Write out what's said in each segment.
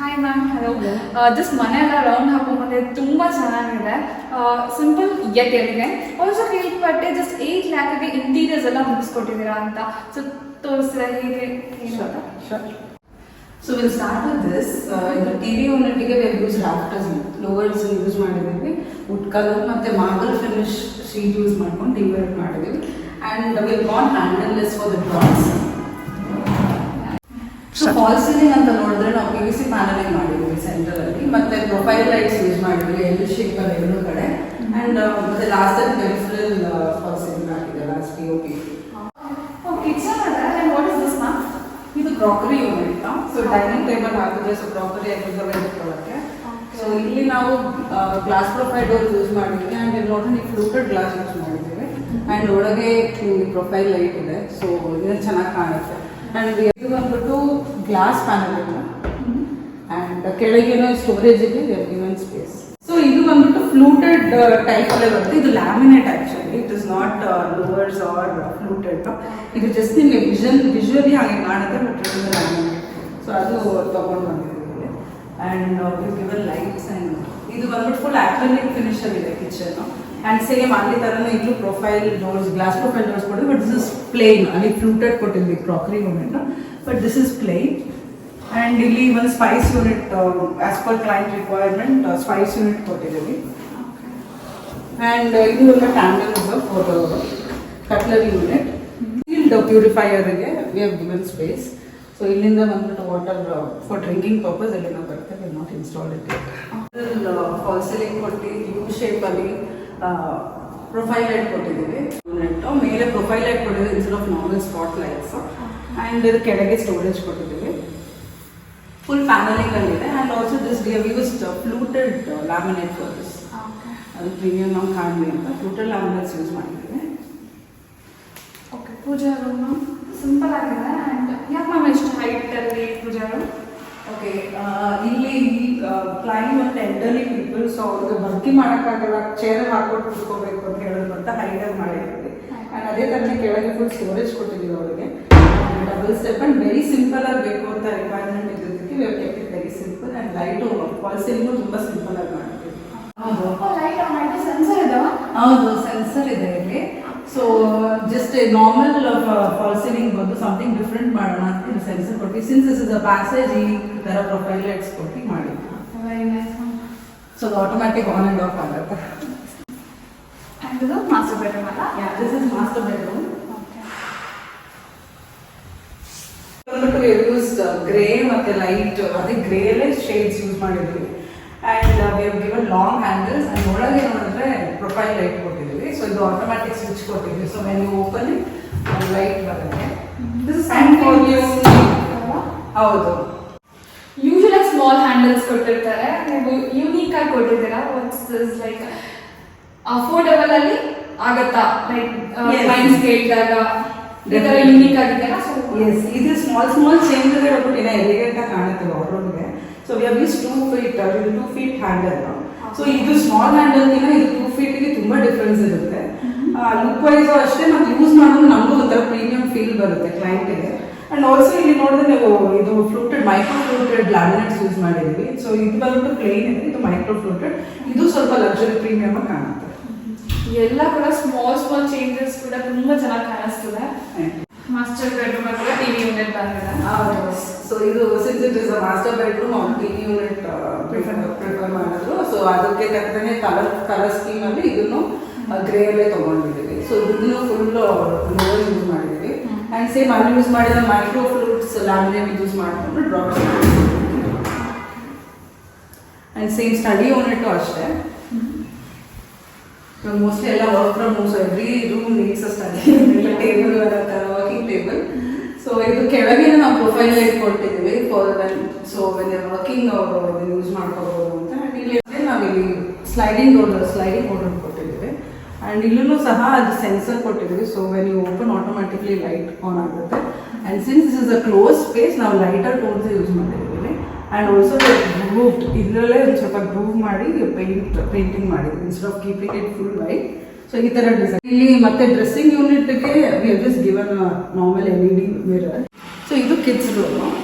Hi ma'am, hello. Just ಮನೆ ಎಲ್ಲ round ಹಾಕೊಂಡ್ಬಂದೆ, ತುಂಬ ಚೆನ್ನಾಗಿದೆ, ಸಿಂಪಲ್ ಯೆಟ್ ಎಲ್ಲಿದೆ. ಆಲ್ಸೋ ಕೇಳ್ಪಟ್ಟೆ ಜಸ್ಟ್ 8 ಲ್ಯಾಕ್ಗೆ ಇಂಟೀರಿಯರ್ಸ್ ಎಲ್ಲ ಮುಗಿಸ್ಕೊಟ್ಟಿದ್ದೀರಾ ಅಂತ. ಸೊ ತೋರಿಸ್ತೀರಾ ಹೇಗೆ ಏನು ಅಂತ? So we'll start with this. In the TV unit we have used rafters, lowers use ಮಾಡಿದ್ದೀವಿ, wood color ಮತ್ತೆ marble finish sheet use ಮಾಡ್ಕೊಂಡು ಡಿವೈಡ್ ಮಾಡಿದ್ದೀವಿ, and we have gone handleless for the drawers. So fall ceiling ಅಂತ ನೋಡಿದ್ರೆ ನಾವು PVC paneling ಮಾಡಿದ್ದೀವಿ centre ಅಲ್ಲಿ, ಮತ್ತೆ ಪ್ರೊಫೈಲ್ ಲೈಟ್ಸ್ ಯೂಸ್ ಮಾಡಿದ್ವಿ L shape ಅಲ್ಲಿ ಎರಡು ಕಡೆ, and ಮತ್ತೆ ಲಾಸ್ಟ್ ಅಲ್ಲಿ peripheral fall ceiling ಆಗಿದೆ ಲಾಸ್ಟ್ POP. ಕಿಚನ್ ಅದ. And what is this ma'am? ಇದು crockery unit. So dining table ಹಾಕಿದ್ರೆ ಸೊ ಕ್ರಾಕರಿ ಇಟ್ಕೊಳ್ಳೋಕ್ಕೆ. ಸೊ ಇಲ್ಲಿ ನಾವು ಗ್ಲಾಸ್ ಪ್ರೊಫೈಲ್ ಡೋರ್ ಯೂಸ್ ಮಾಡಿದ್ವಿ, ಆ್ಯಂಡ್ ಇಲ್ಲಿ ನೋಡ್ರಿ ನೀವು ಫ್ಲೂಟೆಡ್ ಗ್ಲಾಸ್ ಯೂಸ್ ಮಾಡಿದ್ದೀವಿ, ಆ್ಯಂಡ್ ಒಳಗೆ ಪ್ರೊಫೈಲ್ ಲೈಟ್ ಇದೆ, ಸೊ ಇದು ಚೆನ್ನಾಗಿ ಕಾಣುತ್ತೆ. ಆ್ಯಂಡ್ ಇದು ಬಂದ್ಬಿಟ್ಟು ಗ್ಲಾಸ್ ಪ್ಯಾನಲ್ ಇದೆ, ಆ್ಯಂಡ್ ಕೆಳಗೇನೋ ಸ್ಟೋರೇಜಿಗೆ ಗಿವನ್ ಸ್ಪೇಸ್. ಸೊ ಇದು ಬಂದ್ಬಿಟ್ಟು ಫ್ಲೂಟೆಡ್ ಟೈಪ್ ಅಲ್ಲೇ ಬರುತ್ತೆ. ಇದು laminate actually, it is not louvers are fluted. ಇದು ಜಸ್ಟ್ ನಿಮಗೆ ವಿಜುವಲಿ ಹಾಗೆ ಕಾಣುತ್ತೆ, but it is laminate. So ಅದು ತಗೊಂಡು ಬಂದಿದ್ದೀವಿ. ಆ್ಯಂಡ್ ಗಿವನ್ ಲೈಟ್ಸ್, ಆ್ಯಂಡ್ ಇದು ಬಂದ್ಬಿಟ್ಟು ಫುಲ್ ಆಕ್ರಿಲಿಕ್ ಫಿನಿಶ್ ಆಗಿದೆ ಕಿಚನ್. ಆ್ಯಂಡ್ ಸೇಮ್ ಅಲ್ಲಿ ಥರನೇ ಇದು profile doors, glass profile doors ಕೊಟ್ಟಿದ್ದು, ಬಟ್ ದಿಸ್ ಇಸ್ ಪ್ಲೇನ್. ಅಲ್ಲಿ ಫ್ಲೂಟೆಡ್ ಕೊಟ್ಟಿದ್ವಿ crockery unit, but this is plain. And ಇಲ್ಲಿ ಒಂದು spice unit, as per client requirement spice unit ಕೊಟ್ಟಿದ್ದೀವಿ. ಆ್ಯಂಡ್ ಇದು ಒಂದು candles for cutlery unit. Field ಪ್ಯೂರಿಫೈಯರ್ಗೆ we have given space. So ಇಲ್ಲಿಂದ ಬಂದ್ಬಿಟ್ಟು ವಾಟರ್ ಫಾರ್ ಡ್ರಿಂಕಿಂಗ್ ಪರ್ಪಸ್ ಎಲ್ಲಿಂದ ಬರುತ್ತೆ, we not install it. Fall ceiling ಕೊಟ್ಟು ಯು ಶೇಪಲ್ಲಿ ಪ್ರೊಫೈಲ್ ಲೈಟ್ ಕೊಟ್ಟಿದ್ದೀವಿ ಯೂನಿಟ್. ಮೇಲೆ ಪ್ರೊಫೈಲ್ ಲೈಟ್ ಕೊಟ್ಟಿದ್ದೀವಿ instead of normal spot lights. And ಇದು ಕೆಳಗೆ ಸ್ಟೋರೇಜ್ ಕೊಟ್ಟಿದ್ದೀವಿ. ಫುಲ್ ಪ್ಯಾನಲಿಂಗ್ ಅಲ್ಲಿದೆ, and also this we have used fluted laminate for this. ಅದು ಪ್ರೀಮಿಯಂ ನಾವು ಕಾಣಲಿ ಅಂತ ಫ್ಲೂಟೆಡ್ ಲ್ಯಾಮಿನೇಟ್ಸ್ ಯೂಸ್ ಮಾಡಿದ್ದೀವಿ. ಓಕೆ, ಪೂಜಾ ರೂಮ್ ಸಿಂಪಲ್ ಆಗಿದೆ. ಆ್ಯಂಡ್ ಯಾಕೆ ಮ್ಯಾಮ್ ಎಷ್ಟು ಹೈಟಲ್ಲಿ ಪೂಜಾ ರೂಮ್? ಓಕೆ, ಇಲ್ಲಿ ಕ್ಲೈಂಟ್ ಮತ್ತು ಎಲ್ಡರ್ಲಿ ಪೀಪಲ್, ಸೊ ಅವ್ರಿಗೆ ಭರ್ತಿ ಮಾಡೋಕ್ಕಾಗಲ್ಲ, ಚೇರಲ್ಲಿ ಹಾಕ್ಕೊಟ್ಟು ಕೂತ್ಕೋಬೇಕು ಅಂತ ಹೇಳೋದು ಅಂತ ಹೈಟಾಗಿ ಮಾಡಿದ್ದೀವಿ. ಆ್ಯಂಡ್ ಅದೇ ಥರನೇ ಕೆಳಗೆ ಫುಲ್ ಸ್ಟೋರೇಜ್ ಕೊಟ್ಟಿದ್ದೀವಿ ಅವರಿಗೆ. Double step and very simple ಆಗಿ ಬೇಕು ಅಂತ ರಿಕ್ವೈರ್ಮೆಂಟ್ ಇದ್ದದಕ್ಕೆ we have kept it very simple. And light fall ceiling ತುಂಬ ಸಿಂಪಲ್ ಆಗಿ ಮಾಡ್ತೀವಿ. ಹೌದು, ಸೆನ್ಸರ್ ಇದೆ ಇಲ್ಲಿ. So just normal fall ceiling ಬಂದು ಸಮಥಿಂಗ್ ಡಿಫ್ರೆಂಟ್ ಮಾಡೋಣ ಅಂತ ಇದು ಸೆನ್ಸರ್ ಕೊಟ್ಟು, since this is a passage, ಈ ಥರ ಪ್ರೊಫೈಲ್ ಲೈಟ್ಸ್ ಕೊಟ್ಟು ಮಾಡಿದ್ವಿ. ಸೊ ಅದು ಆಟೋಮ್ಯಾಟಿಕ್ ಆನ್ ಆ್ಯಂಡ್ ಆಫ್ ಆಗುತ್ತೆ. ಆ್ಯಂಡ್ ಇದು ಮಾಸ್ಟರ್ ಬೆಡ್ರೂಮ್ ಅಲ್ಲ? Yeah, this is master bedroom. Used grey ಮತ್ತೆ ಲೈಟ್, ಅದೇ ಗ್ರೇಲೇ ಶೇಡ್ಸ್ ಯೂಸ್ ಮಾಡಿದ್ವಿ. And we have given long handles, and ಒಳಗೆ ನೋಡಿದ್ರೆ ಪ್ರೊಫೈಲ್ ಲೈಟ್ ಕೊಟ್ಟಿದ್ದೀವಿ. ಸೊ ಇದು ಆಟೋಮ್ಯಾಟಿಕ್ ಸ್ವಿಚ್ ಕೊಟ್ಟಿದ್ವಿ. So when you open it light ಬರುತ್ತೆ. ಹೌದು, ಯೂಶುವಲಿ ಸ್ಮಾಲ್ ಹ್ಯಾಂಡಲ್ಸ್ ಕೊಟ್ಟಿರ್ತಾರೆ, ನೀವು ಯೂನಿಕ್ ಆಗಿ ಕೊಟ್ಟಿದ್ದೀರಾ. ವಾಟ್ಸ್ ದಿಸ್ ಲೈಕ್ ಅಫೋರ್ಡಬಲ್ ಅಲ್ಲಿ ಆಗತ್ತಾ? ಲೈಕ್ ಕ್ಲೈಂಟ್ಸ್ ಕೇಳಿದಾಗ ಈ ಥರ ಯೂನಿಕ್ ಆಗಿದೆಯಲ್ಲ? ಎಸ್, ಇದು ಸ್ಮಾಲ್ ಚೇಂಜಸ್ ಹೇಳ್ಬಿಟ್ಟು ಏನೋ ಎಲಿಗೆಂಟ್ ಆಗಿ ಕಾಣುತ್ತೆ ಅವ್ರಿಗೆ. So we have use 2 feet handle. So ಇದು ಸ್ಮಾಲ್ ಹ್ಯಾಂಡಲ್ಗಿನ ಇದು 2 feetಗೆ ತುಂಬ ಡಿಫ್ರೆನ್ಸ್ ಇರುತ್ತೆ. ಲುಕ್ ವೈಸು ಅಷ್ಟೇ, ನಾವು ಯೂಸ್ ಮಾಡೋದು ನಮಗೂ ಒಂಥರ ಪ್ರೀಮಿಯಂ ಫೀಲ್ ಬರುತ್ತೆ ಕ್ಲೈಂಟಿಗೆ. ಆ್ಯಂಡ್ ಆಲ್ಸೋ ಇಲ್ಲಿ ನೋಡಿದ್ರೆ ನೀವು ಇದು fluted, micro fluted laminates use ಮಾಡಿದ್ವಿ. ಸೊ ಇದು ಬಂದ್ಬಿಟ್ಟು ಪ್ಲೇನ್ ಇದೆ, ಇದು ಮೈಕ್ರೋ ಫ್ಲೂಟೆಡ್. ಇದು ಸ್ವಲ್ಪ ಲಕ್ಸುರಿ ಪ್ರೀಮಿಯಂ ಆಗಿ ಕಾಣುತ್ತೆ. ಎಲ್ಲ ಕೂಡ ಸ್ಮಾಲ್ ಚೇಂಜಸ್ ಕೂಡ ತುಂಬ ಚೆನ್ನಾಗಿ ಕಾಣಿಸ್ತದೆ. ಮಾಸ್ಟರ್ ಬೆಡ್ರೂಮ್ ಕೂಡ ಟಿವಿ ಯೂನಿಟ್ ಬಂದಿದೆ. ಸೊ ಇದು since it is a master bedroom, ಅವ್ರು ಟಿವಿ ಯೂನಿಟ್ ಪ್ರಿಫರ್ ಮಾಡಿದ್ರು. ಸೊ ಅದಕ್ಕೆ ತಕ್ಕಂತೆ ಕಲರ್ ಸ್ಕೀಮ್ ಅಲ್ಲಿ ಇದನ್ನು ಗ್ರೇಯಲ್ಲೇ ತೊಗೊಂಡಿದ್ದೀವಿ. ಸೊ ಇದನ್ನು ಫುಲ್ ಲೋವರ್ ಯೂಸ್ ಮಾಡಿದ್ದೀವಿ. ಆ್ಯಂಡ್ ಸೇಮ್ ಅಲ್ಲಿ ಯೂಸ್ ಮಾಡಿದ ಮೈಕ್ರೋ ಫ್ಲೂಟ್ಸ್ ಲ್ಯಾಮಿನೇಟ್ ಯೂಸ್ ಮಾಡಿಕೊಂಡು drop. And same study unit ಅಷ್ಟೇ. ಮೋಸ್ಟ್ಲಿ ಎಲ್ಲ work from home, so every room needs a study table, working table. So ಇದು ಕೆಳಗೆ ನಾವು ಪ್ರೊಫೈಲ್ ಲೈಟ್ ಕೊಟ್ಟಿದ್ದೀವಿ for them, so when they working ಅವರು ಇದನ್ನು use ಮಾಡ್ಕೋಬೋದು ಅಂತ. ಆ್ಯಂಡ್ ಇಲ್ಲಿ ನಾವಿಲ್ಲಿ ಸ್ಲೈಡಿಂಗ್ ಆರ್ಡರ್ ಕೊಟ್ಟಿದ್ದೀವಿ. ಆ್ಯಂಡ್ ಇಲ್ಲೂ ಸಹ ಅದು ಸೆನ್ಸರ್ ಕೊಟ್ಟಿದ್ದೀವಿ. So when you open automatically light on ಆಗುತ್ತೆ. And since this is a close space, ನಾವು ಲೈಟರ್ ಟೋನ್ಸ್ ಯೂಸ್ ಮಾಡಿದ್ದೀವಿ. ಆ್ಯಂಡ್ ಆಲ್ಸೋ ಗ್ರೂವ್ಡ್, ಇದರಲ್ಲೇ ಒಂದು ಸ್ವಲ್ಪ ಗ್ರೂವ್ ಮಾಡಿ ಪೇಂಟಿಂಗ್ ಮಾಡಿದ್ವಿ instead of keeping it full white. So ಈ ಥರ ಡಿಸೈನ್. ಇಲ್ಲಿ ಮತ್ತೆ ಡ್ರೆಸ್ಸಿಂಗ್ ಯೂನಿಟ್ಗೆ we have just given normal LED mirror. So ಇದು kids room.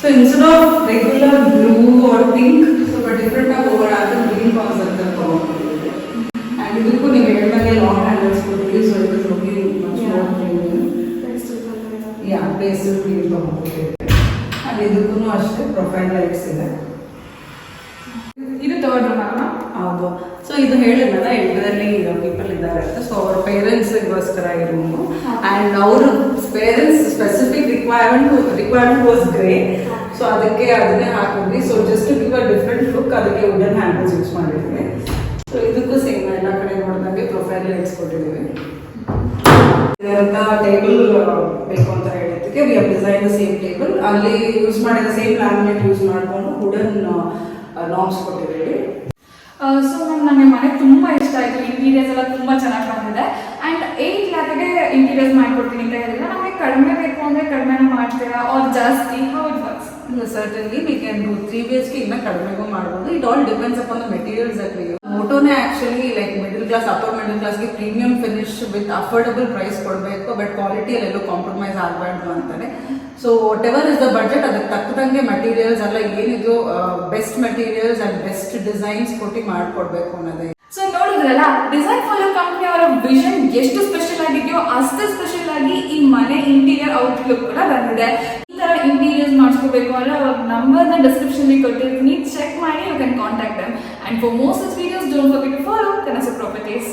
So So instead of regular blue or pink, ಸ್ವಲ್ಪ ಡಿಫ್ರೆಂಟ್ ಆಗಿ ಹೋಗೋಣ ಅಂತ ಗ್ರೀನ್ ಕಾನ್ಸೆಪ್ಟ್ ಅಂತ ತಗೊಂಡಿದ್ದೀವಿ. ಆ್ಯಂಡ್ ಇದಕ್ಕೂ ನೀವು ಹೇಳಿದಂಗೆ ಲಾಂಗ್ ಹ್ಯಾಂಡಲ್ಸ್ ಕೊಟ್ಟಿದ್ದೀವಿ. ಸೊ ಇದು looking much more premium. Yeah pastel green ತಗೊಂಡಿದ್ದೀವಿ. ಆ್ಯಂಡ್ ಇದಕ್ಕೂ ಅಷ್ಟೇ ಪ್ರೊಫೈಲ್ ಲೈಟ್ಸ್ ಇದೆ. ಇದು ಥರ್ಡ್ ರೂಮ್ ಅಲ್ವಾ? ಹೌದು. ಸೊ ಇದು ಹೇಳಿದ್ನಲ್ಲ ಎಂಟರಲ್ಲಿ ಪೀಪಲ್ ಇದ್ದಾರೆ ಅಂತ. ಸೊ ಅವ್ರ ಪೇರೆಂಟ್ಸ್ಗೋಸ್ಕರ ಈ ರೂಮು. ಆ್ಯಂಡ್ ಅವ್ರ parents specific requirement was grey. So ಅದಕ್ಕೆ ಅದನ್ನೇ ಹಾಕಿದ್ವಿ. So just to give a different look ಅದಕ್ಕೆ ವುಡನ್ ಹ್ಯಾಂಡಲ್ಸ್ ಯೂಸ್ ಮಾಡಿದ್ವಿ. ಸೊ ಇದಕ್ಕೂ ಸೇಮ್ ಎಲ್ಲ ಕಡೆ ನೋಡಿದಂಗೆ ಪ್ರೊಫೈಲ್ ಲೈಟ್ಸ್ ಕೊಟ್ಟಿದ್ದೀವಿ. ಅಂತ ಟೇಬಲ್ ಬೇಕು ಅಂತ ಹೇಳಿದ್ದಕ್ಕೆ we have design same table. ಅಲ್ಲಿ ಯೂಸ್ ಮಾಡಿದ ಸೇಮ್ ಲ್ಯಾಮಿನೇಟ್ ಯೂಸ್ ಮಾಡಿಕೊಂಡು ವುಡನ್ ನಾಬ್ಸ್ ಕೊಟ್ಟಿದ್ದೀವಿ. ಸೊ ನನಗೆ ಮನೆ ತುಂಬ ಇಷ್ಟ ಆಯಿತು. ಇಂಟೀರಿಯರ್ಸ್ ಎಲ್ಲ ತುಂಬ ಚೆನ್ನಾಗಿ ಬಂದಿದೆ. ಆ್ಯಂಡ್ 8 ಲ್ಯಾಕ್ಗೆ ಇಂಟೀರಿಯರ್ಸ್ ಮಾಡಿಕೊಡ್ತೀನಿ ಅಂತ ಹೇಳಿದ್ರೆ ನಮಗೆ ಕಡಿಮೆ ಬೇಕು ಅಂದರೆ ಕಡಿಮೆನೂ ಮಾಡ್ತೀರಾ ಅವ್ರು ಜಾಸ್ತಿ how it works? Certainly we can do 3 BHK ಇನ್ನೂ ಕಡಿಮೆಗೂ ಮಾಡ್ಬೋದು. It all depends upon the materials that we use. ಮೋಟೋನೇ actually like middle class upper middle ಕ್ಲಾಸ್ಗೆ premium finish with affordable price ಕೊಡಬೇಕು. ಬಟ್ ಕ್ವಾಲಿಟಿಯಲ್ಲೆಲ್ಲೂ ಕಾಂಪ್ರಮೈಸ್ ಆಗಬಾರ್ದು ಅಂತಾನೆ. So whatever is the budget ಅದಕ್ಕೆ ತಕ್ಕದಂಗೆ ಮೆಟೀರಿಯಲ್ಸ್ ಎಲ್ಲ ಏನಿದು best materials and best designs ಕೊಟ್ಟು ಮಾಡಿಕೊಡ್ಬೇಕು ಅನ್ನೋದೇ. ಸೊ ನೋಡಿದ್ರಲ್ಲ, ಡಿಸೈನ್ ಫಾಲೋ ಕಂಪ್ನಿ ಅವರ ವಿಷನ್ ಎಷ್ಟು ಸ್ಪೆಷಲ್ ಆಗಿದೆಯೋ ಅಷ್ಟೇ ಸ್ಪೆಷಲ್ ಆಗಿ ಈ ಮನೆ ಇಂಟೀರಿಯರ್ ಔಟ್ಲುಕ್ ಕೂಡ ಬಂದಿದೆ. ಈ ತರ ಇಂಟೀರಿಯರ್ಸ್ ಮಾಡಿಸ್ಕೋಬೇಕು ಅಂದ್ರೆ ಅವ್ರ ನಂಬರ್ನ ಡಿಸ್ಕ್ರಿಪ್ಷನ್ ಕೊಟ್ಟಿರ್ತೀನಿ, ಚೆಕ್ ಮಾಡಿ you can contact them. And for more such videos don't forget to follow Kanasu properties.